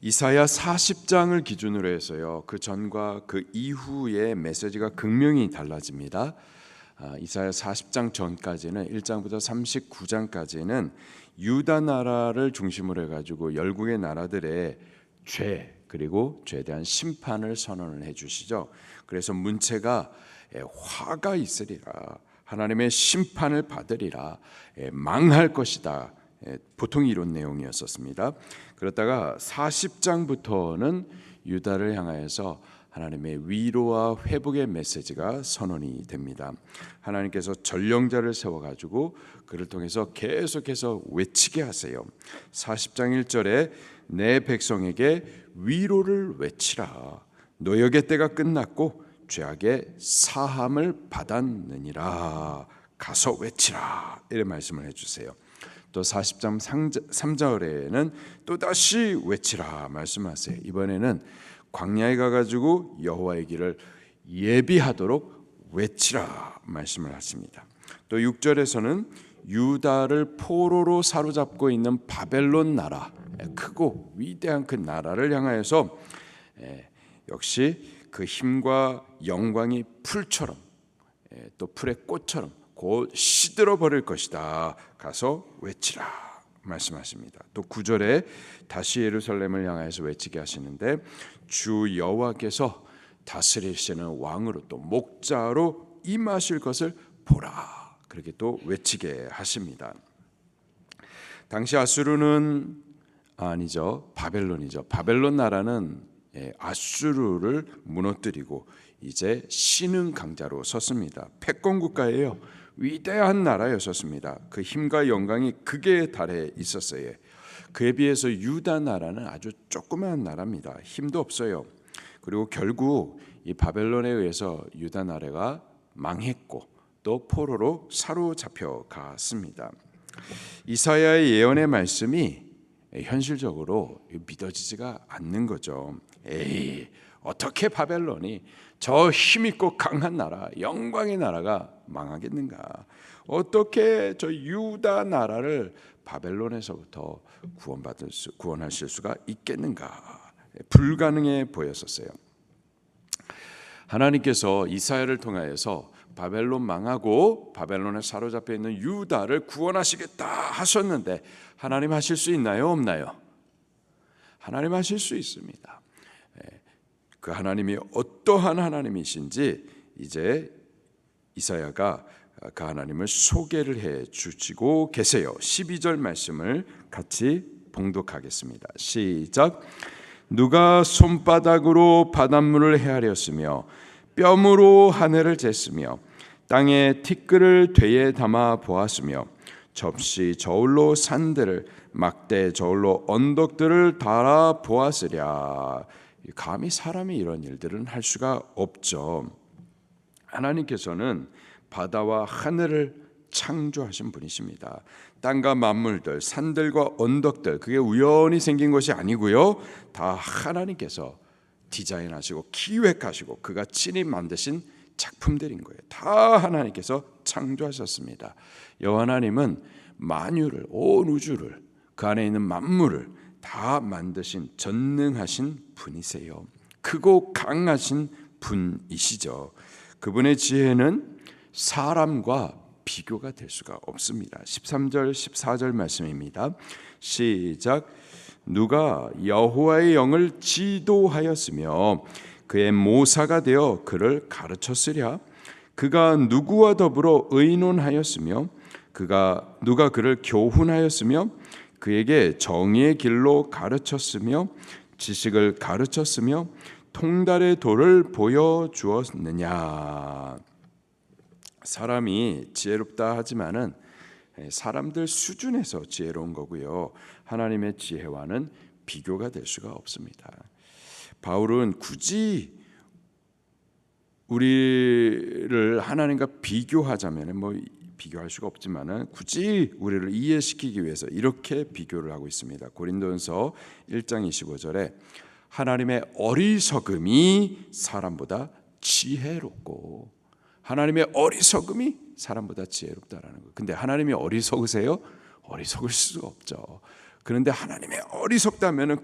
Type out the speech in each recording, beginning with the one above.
이사야 40장을 기준으로 해서요, 그 전과 그 이후의 메시지가 극명히 달라집니다. 이사야 40장 전까지는 1장부터 39장까지는 유다 나라를 중심으로 해가지고 열국의 나라들의 죄, 그리고 죄에 대한 심판을 선언을 해주시죠. 그래서 문체가 화가 있으리라, 하나님의 심판을 받으리라, 망할 것이다, 보통 이런 내용이었었습니다. 그러다가 40장부터는 유다를 향하여서 하나님의 위로와 회복의 메시지가 선언이 됩니다. 하나님께서 전령자를 세워가지고 그를 통해서 계속해서 외치게 하세요. 40장 1절에 내 백성에게 위로를 외치라, 노역의 때가 끝났고 죄악의 사함을 받았느니라, 가서 외치라, 이런 말씀을 해주세요. 또 40장 3절에는 또다시 외치라 말씀하세요. 이번에는 광야에 가가지고 여호와의 길을 예비하도록 외치라 말씀을 하십니다. 또 6절에서는 유다를 포로로 사로잡고 있는 바벨론 나라, 크고 위대한 그 나라를 향하여서 역시 그 힘과 영광이 풀처럼, 또 풀의 꽃처럼 곧 시들어 버릴 것이다, 가서 외치라 말씀하십니다. 또 9절에 다시 예루살렘을 향해서 외치게 하시는데, 주 여호와께서 다스리시는 왕으로 또 목자로 임하실 것을 보라, 그렇게 또 외치게 하십니다. 당시 아수르는 아니죠, 바벨론이죠. 바벨론 나라는 아수르를 무너뜨리고 이제 신흥 강자로 섰습니다. 패권 국가예요. 위대한 나라였었습니다. 그 힘과 영광이 극에 달해 있었어요. 그에 비해서 유다 나라는 아주 조그마한 나라입니다. 힘도 없어요. 그리고 결국 이 바벨론에 의해서 유다 나라가 망했고 또 포로로 사로잡혀 갔습니다. 이사야의 예언의 말씀이 현실적으로 믿어지지가 않는 거죠. 에이, 어떻게 바벨론이 저 힘있고 강한 나라, 영광의 나라가 망하겠는가? 어떻게 저 유다 나라를 바벨론에서부터 구원하실 수가 있겠는가? 불가능해 보였었어요. 하나님께서 이사야를 통하여서 바벨론 망하고 바벨론에 사로잡혀 있는 유다를 구원하시겠다 하셨는데, 하나님 하실 수 있나요, 없나요? 하나님 하실 수 있습니다. 그 하나님이 어떠한 하나님이신지 이제 이사야가 그 하나님을 소개를 해 주시고 계세요. 12절 말씀을 같이 봉독하겠습니다. 시작. 누가 손바닥으로 바닷물을 헤아렸으며 뼘으로 하늘을 쟀으며 땅에 티끌을 되에 담아 보았으며 접시 저울로 산들을 막대 저울로 언덕들을 달아 보았으랴. 감히 사람이 이런 일들은 할 수가 없죠. 하나님께서는 바다와 하늘을 창조하신 분이십니다. 땅과 만물들, 산들과 언덕들, 그게 우연히 생긴 것이 아니고요, 다 하나님께서 디자인하시고 기획하시고 그가 친히 만드신 작품들인 거예요. 다 하나님께서 창조하셨습니다. 여호와 하나님은 만유를, 온 우주를, 그 안에 있는 만물을 다 만드신 전능하신 분이세요. 크고 강하신 분이시죠. 그분의 지혜는 사람과 비교가 될 수가 없습니다. 13절 14절 말씀입니다. 시작. 누가 여호와의 영을 지도하였으며 그의 모사가 되어 그를 가르쳤으랴. 그가 누구와 더불어 의논하였으며 누가 그를 교훈하였으며 그에게 정의의 길로 가르쳤으며 지식을 가르쳤으며 통달의 도를 보여주었느냐. 사람이 지혜롭다 하지만은 사람들 수준에서 지혜로운 거고요, 하나님의 지혜와는 비교가 될 수가 없습니다. 바울은 굳이 우리를 하나님과 비교하자면 비교할 수가 없지만은 굳이 우리를 이해시키기 위해서 이렇게 비교를 하고 있습니다. 고린도전서 1장 25절에 하나님의 어리석음이 사람보다 지혜롭고, 하나님의 어리석음이 사람보다 지혜롭다라는 거예요. 근데 하나님이 어리석으세요? 어리석을 수가 없죠. 그런데 하나님의 어리석다면은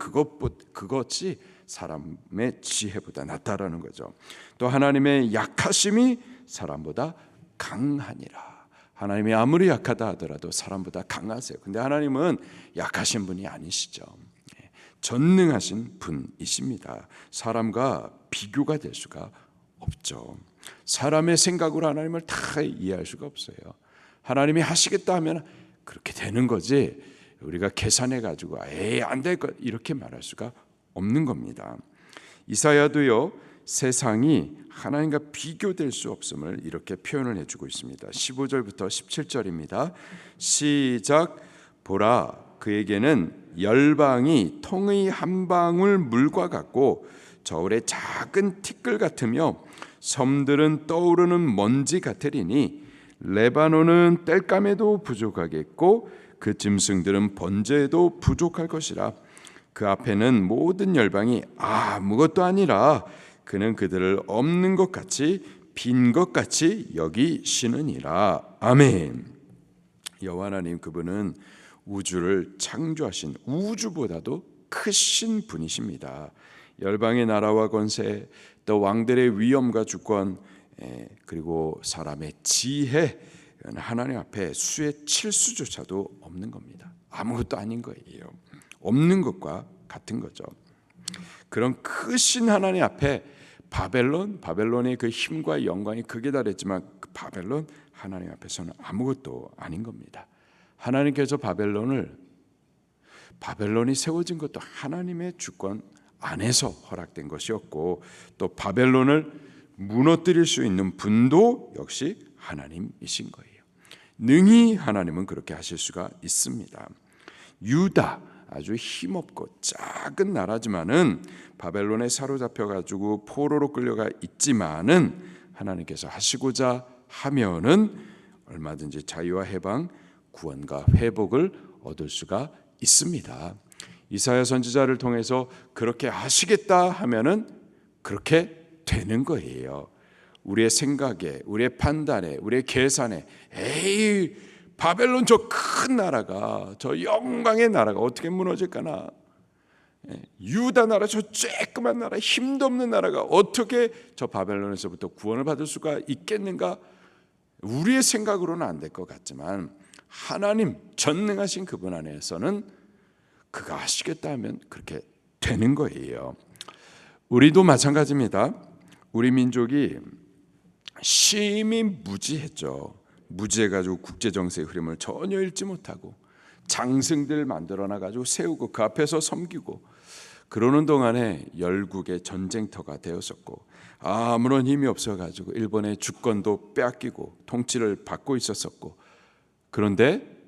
그것이 사람의 지혜보다 낫다라는 거죠. 또 하나님의 약하심이 사람보다 강하니라. 하나님이 아무리 약하다 하더라도 사람보다 강하세요. 근데 하나님은 약하신 분이 아니시죠. 전능하신 분이십니다. 사람과 비교가 될 수가 없죠. 사람의 생각으로 하나님을 다 이해할 수가 없어요. 하나님이 하시겠다 하면 그렇게 되는 거지, 우리가 계산해 가지고 안 될 것 이렇게 말할 수가 없는 겁니다. 이사야도요, 세상이 하나님과 비교될 수 없음을 이렇게 표현을 해주고 있습니다. 15절부터 17절입니다. 시작. 보라, 그에게는 열방이 통의 한 방울 물과 같고 저울의 작은 티끌 같으며 섬들은 떠오르는 먼지 같으리니 레바논은 땔감에도 부족하겠고 그 짐승들은 번제에도 부족할 것이라. 그 앞에는 모든 열방이 아무것도 아니라 그는 그들을 없는 것 같이 빈 것 같이 여기시느니라. 아멘. 여호와 하나님, 그분은 우주를 창조하신 우주보다도 크신 분이십니다. 열방의 나라와 권세, 또 왕들의 위엄과 주권, 그리고 사람의 지혜, 하나님 앞에 수의 칠수조차도 없는 겁니다. 아무것도 아닌 거예요. 없는 것과 같은 거죠. 그런 크신 하나님 앞에 바벨론의 그 힘과 영광이 극에 달했지만 그 바벨론, 하나님 앞에서는 아무것도 아닌 겁니다. 하나님께서 바벨론이 세워진 것도 하나님의 주권 안에서 허락된 것이었고, 또 바벨론을 무너뜨릴 수 있는 분도 역시 하나님이신 거예요. 능히 하나님은 그렇게 하실 수가 있습니다. 유다, 아주 힘없고 작은 나라지만은 바벨론에 사로잡혀 가지고 포로로 끌려가 있지만은 하나님께서 하시고자 하면은 얼마든지 자유와 해방, 구원과 회복을 얻을 수가 있습니다. 이사야 선지자를 통해서 그렇게 하시겠다 하면은 그렇게 되는 거예요. 우리의 생각에, 우리의 판단에, 우리의 계산에, 바벨론 저 큰 나라가, 저 영광의 나라가 어떻게 무너질까나, 유다 나라 저 쬐끄만 나라, 힘도 없는 나라가 어떻게 저 바벨론에서부터 구원을 받을 수가 있겠는가? 우리의 생각으로는 안 될 것 같지만 하나님 전능하신 그분 안에서는 그가 하시겠다 하면 그렇게 되는 거예요. 우리도 마찬가지입니다. 우리 민족이 심히 무지했죠. 무지해가지고 국제정세의 흐름을 전혀 읽지 못하고 장승들 만들어놔가지고 세우고 그 앞에서 섬기고 그러는 동안에 열국의 전쟁터가 되었었고, 아무런 힘이 없어가지고 일본의 주권도 빼앗기고 통치를 받고 있었었고, 그런데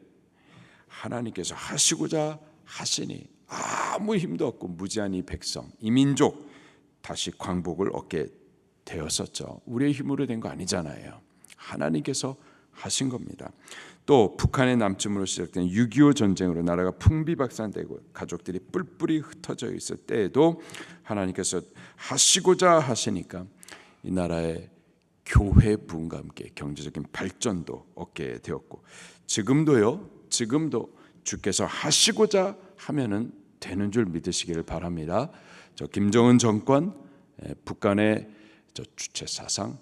하나님께서 하시고자 하시니 아무 힘도 없고 무지한 이 백성, 이 민족 다시 광복을 얻게 되었었죠. 우리의 힘으로 된 거 아니잖아요. 하나님께서 하신 겁니다. 또 북한의 남침으로 시작된 6.25 전쟁으로 나라가 풍비박산되고 가족들이 뿔뿔이 흩어져 있을 때에도 하나님께서 하시고자 하시니까 이 나라의 교회 부흥과 함께 경제적인 발전도 얻게 되었고, 지금도 주께서 하시고자 하면은 되는 줄 믿으시기를 바랍니다. 저 김정은 정권, 북한의 저 주체 사상,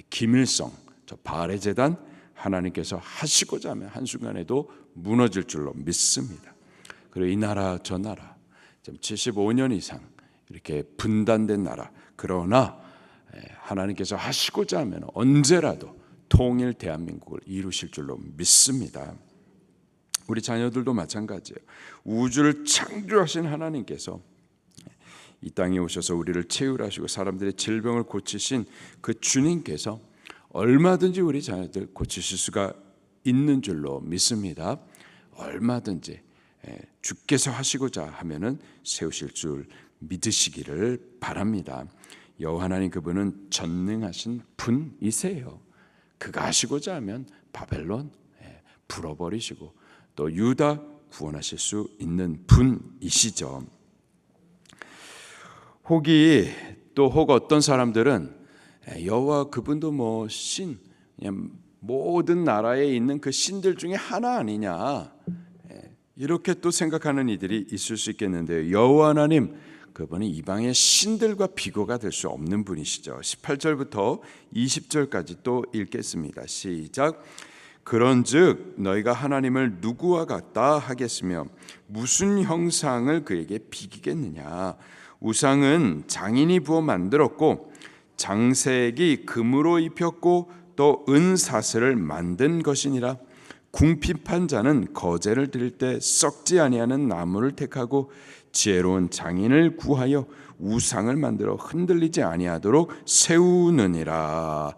김일성, 저 바알의 재단, 하나님께서 하시고자 하면 한순간에도 무너질 줄로 믿습니다. 그리고 이 나라 저 나라 75년 이상 이렇게 분단된 나라, 그러나 하나님께서 하시고자 하면 언제라도 통일 대한민국을 이루실 줄로 믿습니다. 우리 자녀들도 마찬가지예요. 우주를 창조하신 하나님께서 이 땅에 오셔서 우리를 치유하시고 사람들의 질병을 고치신 그 주님께서 얼마든지 우리 자녀들 고치실 수가 있는 줄로 믿습니다. 얼마든지 주께서 하시고자 하면은 세우실 줄 믿으시기를 바랍니다. 여호와 하나님, 그분은 전능하신 분이세요. 그가 하시고자 하면 바벨론 불어버리시고 또 유다 구원하실 수 있는 분이시죠. 혹 어떤 사람들은 여호와 그분도 뭐 신, 그냥 모든 나라에 있는 그 신들 중에 하나 아니냐, 이렇게 또 생각하는 이들이 있을 수 있겠는데요. 여호와 하나님, 그분은 이방의 신들과 비교가 될 수 없는 분이시죠. 18절부터 20절까지 또 읽겠습니다. 시작. 그런즉 너희가 하나님을 누구와 같다 하겠으며 무슨 형상을 그에게 비기겠느냐. 우상은 장인이 부어 만들었고 장색이 금으로 입혔고 또 은사슬을 만든 것이니라. 궁핍한 자는 거제를 드릴 때 썩지 아니하는 나무를 택하고 지혜로운 장인을 구하여 우상을 만들어 흔들리지 아니하도록 세우느니라.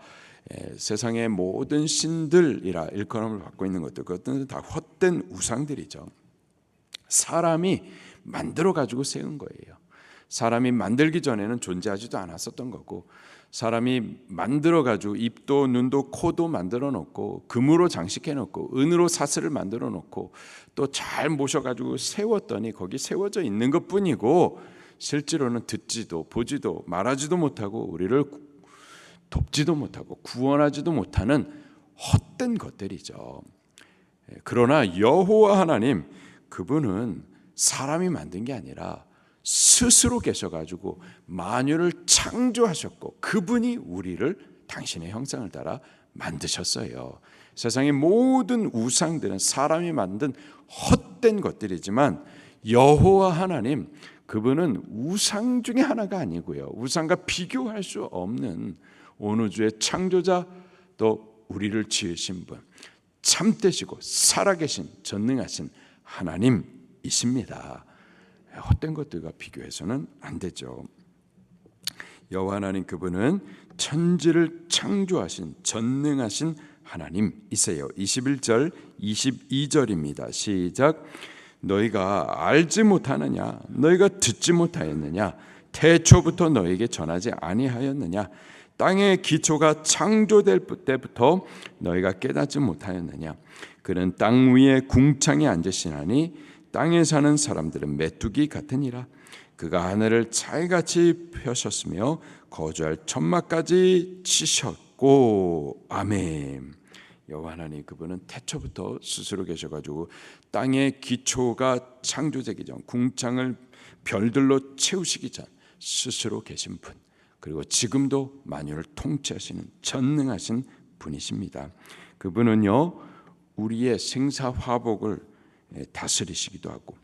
세상의 모든 신들이라 일컬음을 받고 있는 것들, 그것들은 다 헛된 우상들이죠. 사람이 만들어 가지고 세운 거예요. 사람이 만들기 전에는 존재하지도 않았었던 거고, 사람이 만들어 가지고 입도 눈도 코도 만들어 놓고 금으로 장식해 놓고 은으로 사슬을 만들어 놓고 또 잘 모셔 가지고 세웠더니 거기 세워져 있는 것뿐이고 실제로는 듣지도 보지도 말하지도 못하고 우리를 돕지도 못하고 구원하지도 못하는 헛된 것들이죠. 그러나 여호와 하나님, 그분은 사람이 만든 게 아니라 스스로 계셔가지고 만유를 창조하셨고 그분이 우리를 당신의 형상을 따라 만드셨어요. 세상의 모든 우상들은 사람이 만든 헛된 것들이지만 여호와 하나님, 그분은 우상 중에 하나가 아니고요, 우상과 비교할 수 없는 온 우주의 창조자, 또 우리를 지으신 분, 참되시고 살아계신 전능하신 하나님이십니다. 헛된 것들과 비교해서는 안 되죠. 여호와 하나님, 그분은 천지를 창조하신 전능하신 하나님이세요. 21절 22절입니다. 시작. 너희가 알지 못하느냐? 너희가 듣지 못하였느냐? 태초부터 너희에게 전하지 아니하였느냐? 땅의 기초가 창조될 때부터 너희가 깨닫지 못하였느냐? 그는 땅 위에 궁창에 앉으시나니 땅에 사는 사람들은 메뚜기 같으니라. 그가 하늘을 잘같이 펴셨으며 거주할 천막까지 치셨고. 아멘. 여호와 하나님, 그분은 태초부터 스스로 계셔가지고 땅의 기초가 창조되기 전, 궁창을 별들로 채우시기 전 스스로 계신 분, 그리고 지금도 만유를 통치하시는 전능하신 분이십니다. 그분은요, 우리의 생사화복을 다스리시기도 하고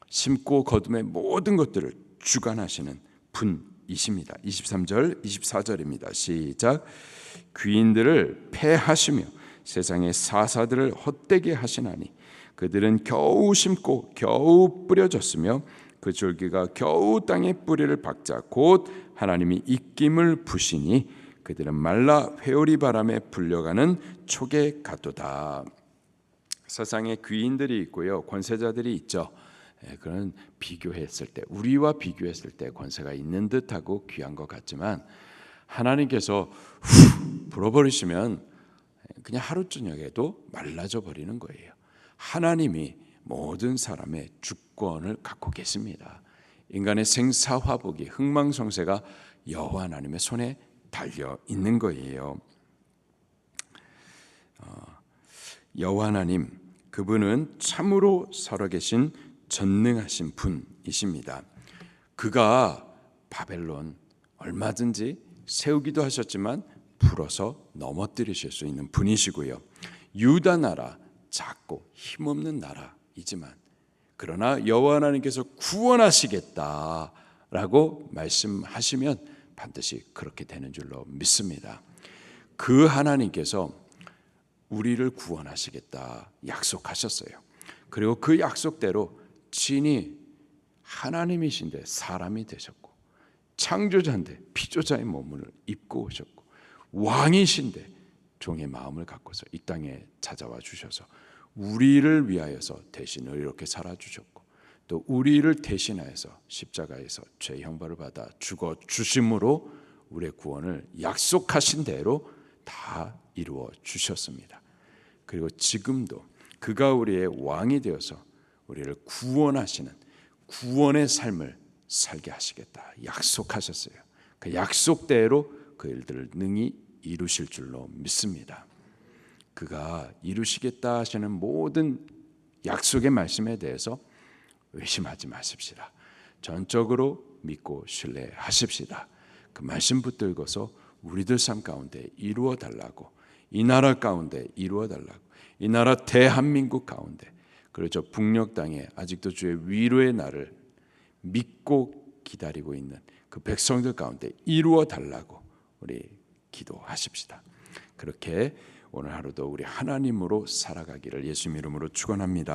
심고 거둠의 모든 것들을 주관하시는 분이십니다. 23절 24절입니다. 시작. 귀인들을 패하시며 세상의 사사들을 헛되게 하시나니 그들은 겨우 심고 겨우 뿌려졌으며 그 줄기가 겨우 땅에 뿌리를 박자 곧 하나님이 입김을 부시니 그들은 말라 회오리 바람에 불려가는 촉에 같도다. 세상에 귀인들이 있고요, 권세자들이 있죠. 그런 비교했을 때, 우리와 비교했을 때 권세가 있는 듯하고 귀한 것 같지만 하나님께서 불어버리시면 그냥 하루 저녁에도 말라져 버리는 거예요. 하나님이 모든 사람의 주권을 갖고 계십니다. 인간의 생사화복이, 흥망성쇠가 여호와 하나님의 손에 달려 있는 거예요. 여호와 하나님, 그분은 참으로 살아계신 전능하신 분이십니다. 그가 바벨론 얼마든지 세우기도 하셨지만 불어서 넘어뜨리실 수 있는 분이시고요, 유다 나라 작고 힘없는 나라이지만 그러나 여호와 하나님께서 구원하시겠다라고 말씀하시면 반드시 그렇게 되는 줄로 믿습니다. 그 하나님께서 우리를 구원하시겠다 약속하셨어요. 그리고 그 약속대로 친히 하나님이신데 사람이 되셨고, 창조자인데 피조자의 몸을 입고 오셨고, 왕이신데 종의 마음을 갖고서 이 땅에 찾아와 주셔서 우리를 위하여서 대신을 이렇게 살아주셨고, 또 우리를 대신하여서 십자가에서 죄 형벌을 받아 죽어 주심으로 우리의 구원을 약속하신 대로 다 이루어 주셨습니다. 그리고 지금도 그가 우리의 왕이 되어서 우리를 구원하시는 구원의 삶을 살게 하시겠다 약속하셨어요. 그 약속대로 그 일들을 능히 이루실 줄로 믿습니다. 그가 이루시겠다 하시는 모든 약속의 말씀에 대해서 의심하지 마십시다. 전적으로 믿고 신뢰하십시다. 그 말씀 붙들고서 우리들 삶 가운데 이루어 달라고, 이 나라 가운데 이루어 달라고, 이 나라 대한민국 가운데, 그리고 저 북녘 땅에 아직도 주의 위로의 날을 믿고 기다리고 있는 그 백성들 가운데 이루어 달라고 우리 기도하십시다. 그렇게 오늘 하루도 우리 하나님으로 살아가기를 예수님 이름으로 축원합니다.